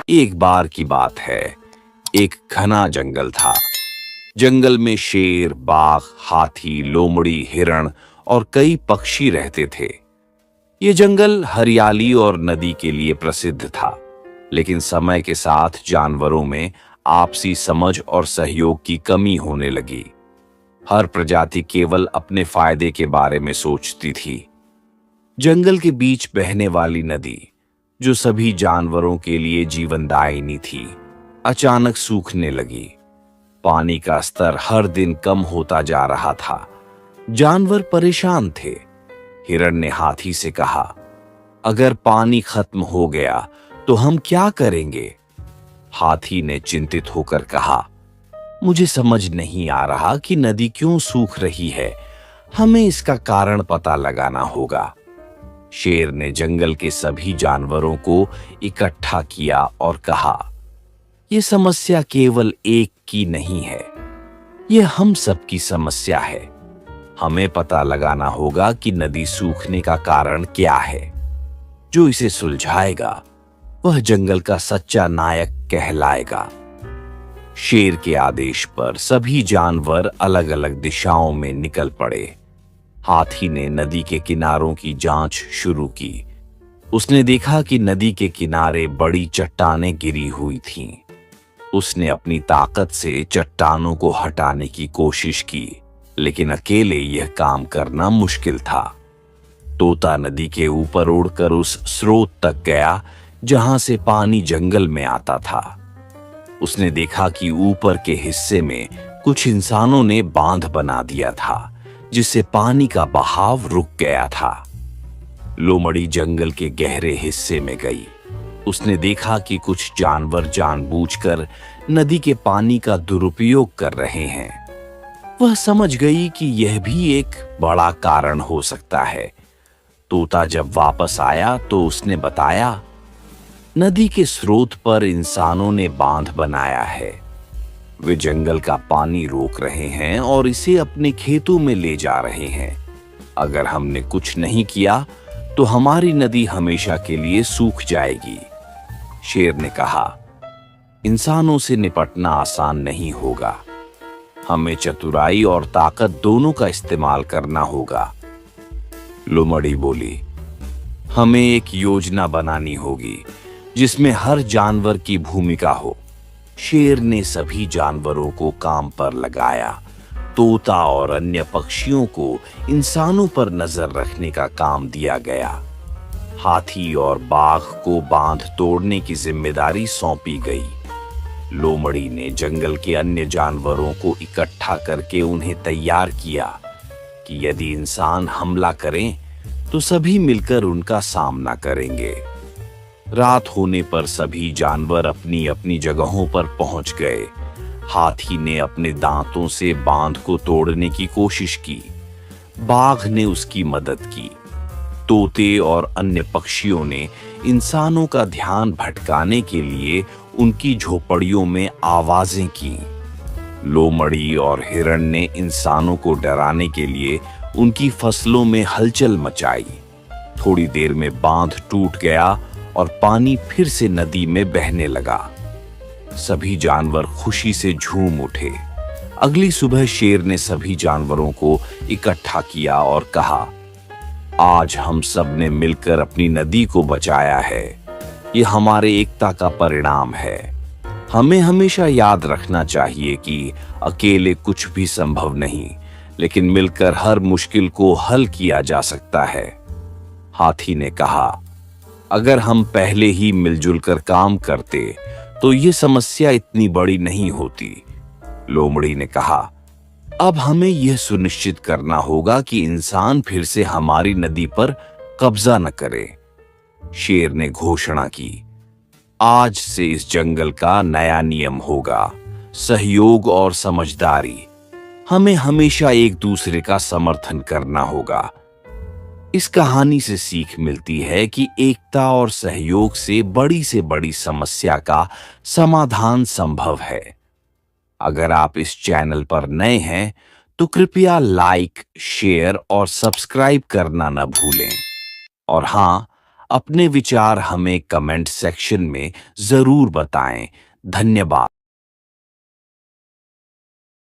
एक बार की बात है। एक घना जंगल था। जंगल में शेर, बाघ, हाथी, लोमड़ी, हिरण और कई पक्षी रहते थे। ये जंगल हरियाली और नदी के लिए प्रसिद्ध था, लेकिन समय के साथ जानवरों में आपसी समझ और सहयोग की कमी होने लगी। हर प्रजाति केवल अपने फायदे के बारे में सोचती थी। जंगल के बीच बहने वाली नदी, जो सभी जानवरों के लिए जीवनदायिनी थी, अचानक सूखने लगी। पानी का स्तर हर दिन कम होता जा रहा था। जानवर परेशान थे। हिरण ने हाथी से कहा, अगर पानी खत्म हो गया तो हम क्या करेंगे? हाथी ने चिंतित होकर कहा, मुझे समझ नहीं आ रहा कि नदी क्यों सूख रही है। हमें इसका कारण पता लगाना होगा। शेर ने जंगल के सभी जानवरों को इकट्ठा किया और कहा, यह समस्या केवल एक की नहीं है, यह हम सबकी समस्या है। हमें पता लगाना होगा कि नदी सूखने का कारण क्या है। जो इसे सुलझाएगा वह जंगल का सच्चा नायक कहलाएगा। शेर के आदेश पर सभी जानवर अलग अलग दिशाओं में निकल पड़े। हाथी ने नदी के किनारों की जांच शुरू की। उसने देखा कि नदी के किनारे बड़ी चट्टानें गिरी हुई थीं। उसने अपनी ताकत से चट्टानों को हटाने की कोशिश की, लेकिन अकेले यह काम करना मुश्किल था। तोता नदी के ऊपर उड़कर उस स्रोत तक गया जहां से पानी जंगल में आता था। उसने देखा कि ऊपर के हिस्से में कुछ इंसानों ने बांध बना दिया था, जिससे पानी का बहाव रुक गया था। लोमड़ी जंगल के गहरे हिस्से में गई। उसने देखा कि कुछ जानवर जानबूझकर नदी के पानी का दुरुपयोग कर रहे हैं। वह समझ गई कि यह भी एक बड़ा कारण हो सकता है। तोता जब वापस आया तो उसने बताया, नदी के स्रोत पर इंसानों ने बांध बनाया है। वे जंगल का पानी रोक रहे हैं और इसे अपने खेतों में ले जा रहे हैं। अगर हमने कुछ नहीं किया तो हमारी नदी हमेशा के लिए सूख जाएगी। शेर ने कहा, इंसानों से निपटना आसान नहीं होगा। हमें चतुराई और ताकत दोनों का इस्तेमाल करना होगा। लोमड़ी बोली, हमें एक योजना बनानी होगी जिसमें हर जानवर की भूमिका हो। शेर ने सभी जानवरों को काम पर लगाया। तोता और अन्य पक्षियों को इंसानों पर नजर रखने का काम दिया गया। हाथी और बाघ को बांध तोड़ने की जिम्मेदारी सौंपी गई। लोमड़ी ने जंगल के अन्य जानवरों को इकट्ठा करके उन्हें तैयार किया कि यदि इंसान हमला करें तो सभी मिलकर उनका सामना करेंगे। रात होने पर सभी जानवर अपनी अपनी जगहों पर पहुंच गए। हाथी ने अपने दांतों से बांध को तोड़ने की कोशिश की। बाघ ने उसकी मदद की। तोते और अन्य पक्षियों ने इंसानों का ध्यान भटकाने के लिए उनकी झोपड़ियों में आवाजें की। लोमड़ी और हिरण ने इंसानों को डराने के लिए उनकी फसलों में हलचल मचाई। थोड़ी देर में बांध टूट गया और पानी फिर से नदी में बहने लगा। सभी जानवर खुशी से झूम उठे। अगली सुबह शेर ने सभी जानवरों को इकट्ठा किया और कहा, आज हम सब ने मिलकर अपनी नदी को बचाया है। यह हमारे एकता का परिणाम है। हमें हमेशा याद रखना चाहिए कि अकेले कुछ भी संभव नहीं, लेकिन मिलकर हर मुश्किल को हल किया जा सकता है। हाथी ने कहा, अगर हम पहले ही मिलजुल कर काम करते तो ये समस्या इतनी बड़ी नहीं होती। लोमड़ी ने कहा, अब हमें यह सुनिश्चित करना होगा कि इंसान फिर से हमारी नदी पर कब्जा न करे। शेर ने घोषणा की, आज से इस जंगल का नया नियम होगा, सहयोग और समझदारी। हमें हमेशा एक दूसरे का समर्थन करना होगा। इस कहानी से सीख मिलती है कि एकता और सहयोग से बड़ी समस्या का समाधान संभव है। अगर आप इस चैनल पर नए हैं तो कृपया लाइक, शेयर और सब्सक्राइब करना न भूलें। और हाँ, अपने विचार हमें कमेंट सेक्शन में जरूर बताएं। धन्यवाद।